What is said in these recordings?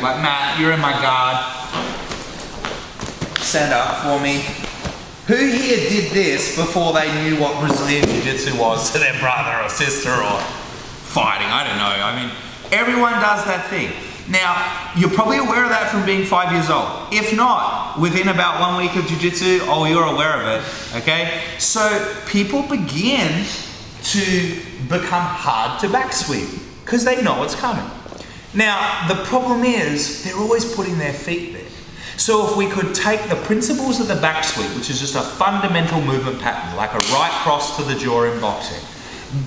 like Matt, you're in my guard. Stand up for me. Who here did this before they knew what Brazilian Jiu-Jitsu was to their brother or sister or fighting? I don't know. I mean, everyone does that thing. Now, you're probably aware of that from being 5 years old. If not, within about 1 week of Jiu-Jitsu, oh, you're aware of it, okay? So people begin to become hard to back sweep because they know it's coming. Now, the problem is they're always putting their feet there. So if we could take the principles of the back sweep, which is just a fundamental movement pattern, like a right cross to the jaw in boxing,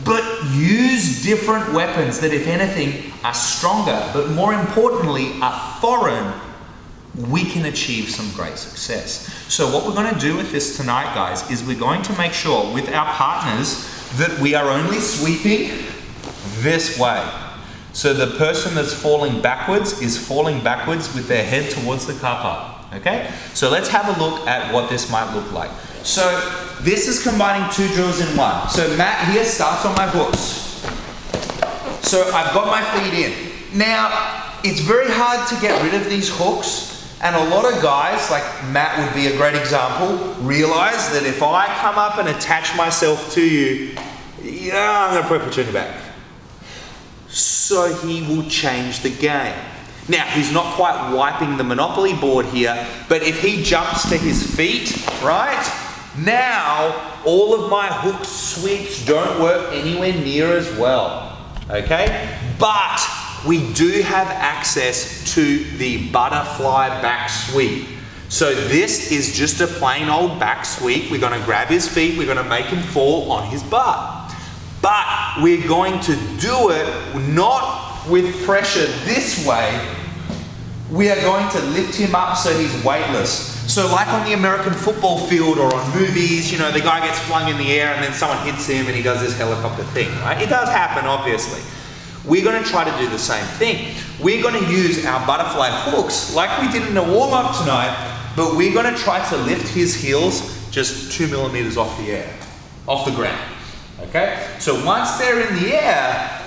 but use different weapons that, if anything, are stronger, but more importantly, are foreign, we can achieve some great success. So what we're going to do with this tonight, guys, is we're going to make sure with our partners that we are only sweeping this way. So the person that's falling backwards is falling backwards with their head towards the kapa, okay? So let's have a look at what this might look like. So this is combining 2 drills in one. So Matt here starts on my hooks. So I've got my feet in. Now, it's very hard to get rid of these hooks, and a lot of guys, like Matt would be a great example, realize that if I come up and attach myself to you, yeah, I'm gonna probably put you in your back. So he will change the game. Now, he's not quite wiping the Monopoly board here, but if he jumps to his feet, right? Now, all of my hook sweeps don't work anywhere near as well, okay? But we do have access to the butterfly back sweep. So this is just a plain old back sweep. We're gonna grab his feet, we're gonna make him fall on his butt. But we're going to do it not with pressure this way. We are going to lift him up so he's weightless. So like on the American football field or on movies, you know, the guy gets flung in the air and then someone hits him and he does this helicopter thing, right? It does happen, obviously. We're going to try to do the same thing. We're going to use our butterfly hooks like we did in the warm-up tonight, but we're going to try to lift his heels just 2 millimeters off the air, off the ground. Okay, so once they're in the air,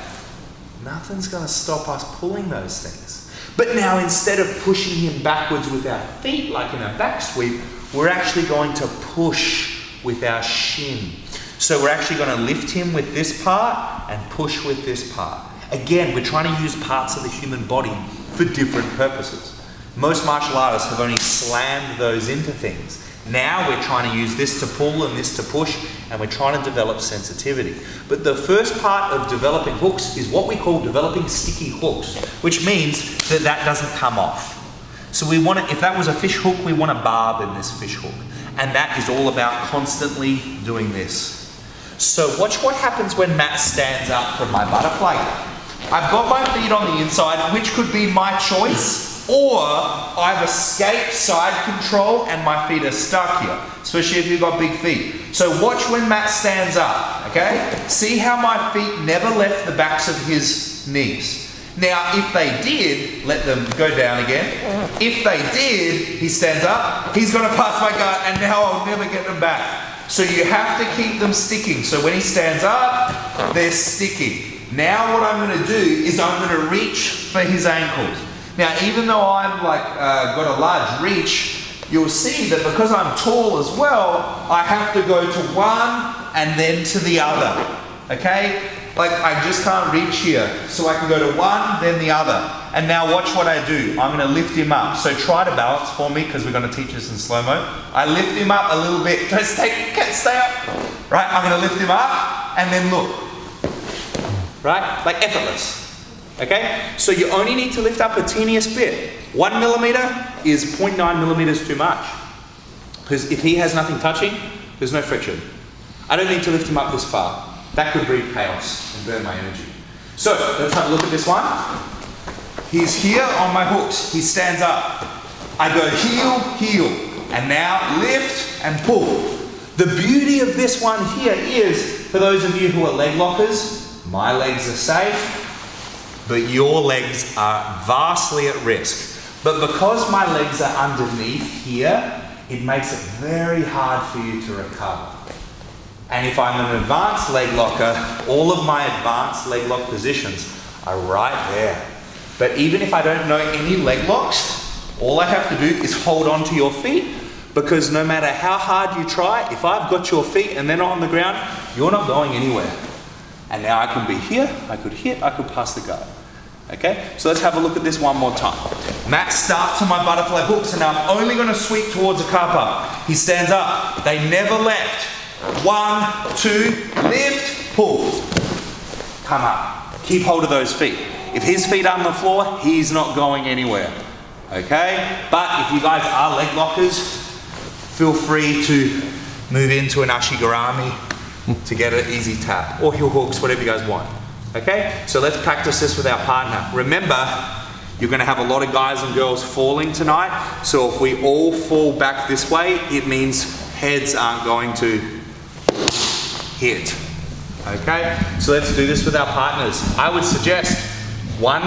nothing's going to stop us pulling those things. But now, instead of pushing him backwards with our feet like in a back sweep, we're actually going to push with our shin. So we're actually going to lift him with this part and push with this part. Again, we're trying to use parts of the human body for different purposes. Most martial artists have only slammed those into things. Now we're trying to use this to pull and this to push, and we're trying to develop sensitivity. But the first part of developing hooks is what we call developing sticky hooks, which means that that doesn't come off. So we want to, if that was a fish hook, we want a barb in this fish hook. And that is all about constantly doing this. So watch what happens when Matt stands up from my butterfly. I've got my feet on the inside, which could be my choice, or I've escaped side control and my feet are stuck here, especially if you've got big feet. So watch when Matt stands up, okay? See how my feet never left the backs of his knees. Now, if they did, let them go down again. If they did, he stands up, he's gonna pass my guard, and now I'll never get them back. So you have to keep them sticking. So when he stands up, they're sticking. Now what I'm gonna do is I'm gonna reach for his ankles. Now, even though I'm like, got a large reach, you'll see that because I'm tall as well, I have to go to one and then to the other, okay? Like, I just can't reach here. So I can go to one, then the other. And now watch what I do. I'm gonna lift him up. So try to balance for me, because we're gonna teach this in slow-mo. I lift him up a little bit. Don't stay up. Right, I'm gonna lift him up, and then look. Right, like effortless. Okay, so you only need to lift up a teeniest bit. 1 millimeter is 0.9 millimeters too much. Because if he has nothing touching, there's no friction. I don't need to lift him up this far. That could breed chaos and burn my energy. So let's have a look at this one. He's here on my hooks. He stands up. I go heel, heel, and now lift and pull. The beauty of this one here is, for those of you who are leg lockers, my legs are safe, but your legs are vastly at risk. But because my legs are underneath here, it makes it very hard for you to recover. And if I'm an advanced leg locker, all of my advanced leg lock positions are right there. But even if I don't know any leg locks, all I have to do is hold on to your feet, because no matter how hard you try, if I've got your feet and they're not on the ground, you're not going anywhere. And now I can be here, I could hit, I could pass the guard. Okay, so let's have a look at this one more time. Matt starts on my butterfly hooks, and now I'm only going to sweep towards a kapa. He stands up, they never left. 1, 2, lift, pull. Come up, keep hold of those feet. If his feet are on the floor, he's not going anywhere. Okay, but if you guys are leg lockers, feel free to move into an ashigarami to get an easy tap, or heel hooks, whatever you guys want. Okay, so let's practice this with our partner. Remember, you're going to have a lot of guys and girls falling tonight, so if we all fall back this way, it means heads aren't going to hit. Okay, so let's do this with our partners. I would suggest 1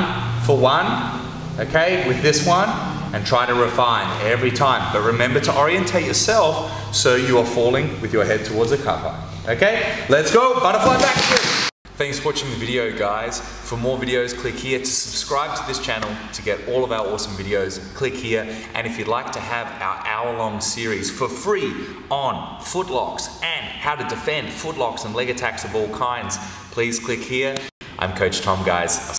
for 1, okay, with this one, and try to refine every time. But remember to orientate yourself so you are falling with your head towards a kapa. Okay, let's go, butterfly back split. Thanks for watching the video, guys. For more videos, click here. To subscribe to this channel to get all of our awesome videos, click here. And if you'd like to have our hour-long series for free on footlocks and how to defend footlocks and leg attacks of all kinds, please click here. I'm Coach Tom, guys.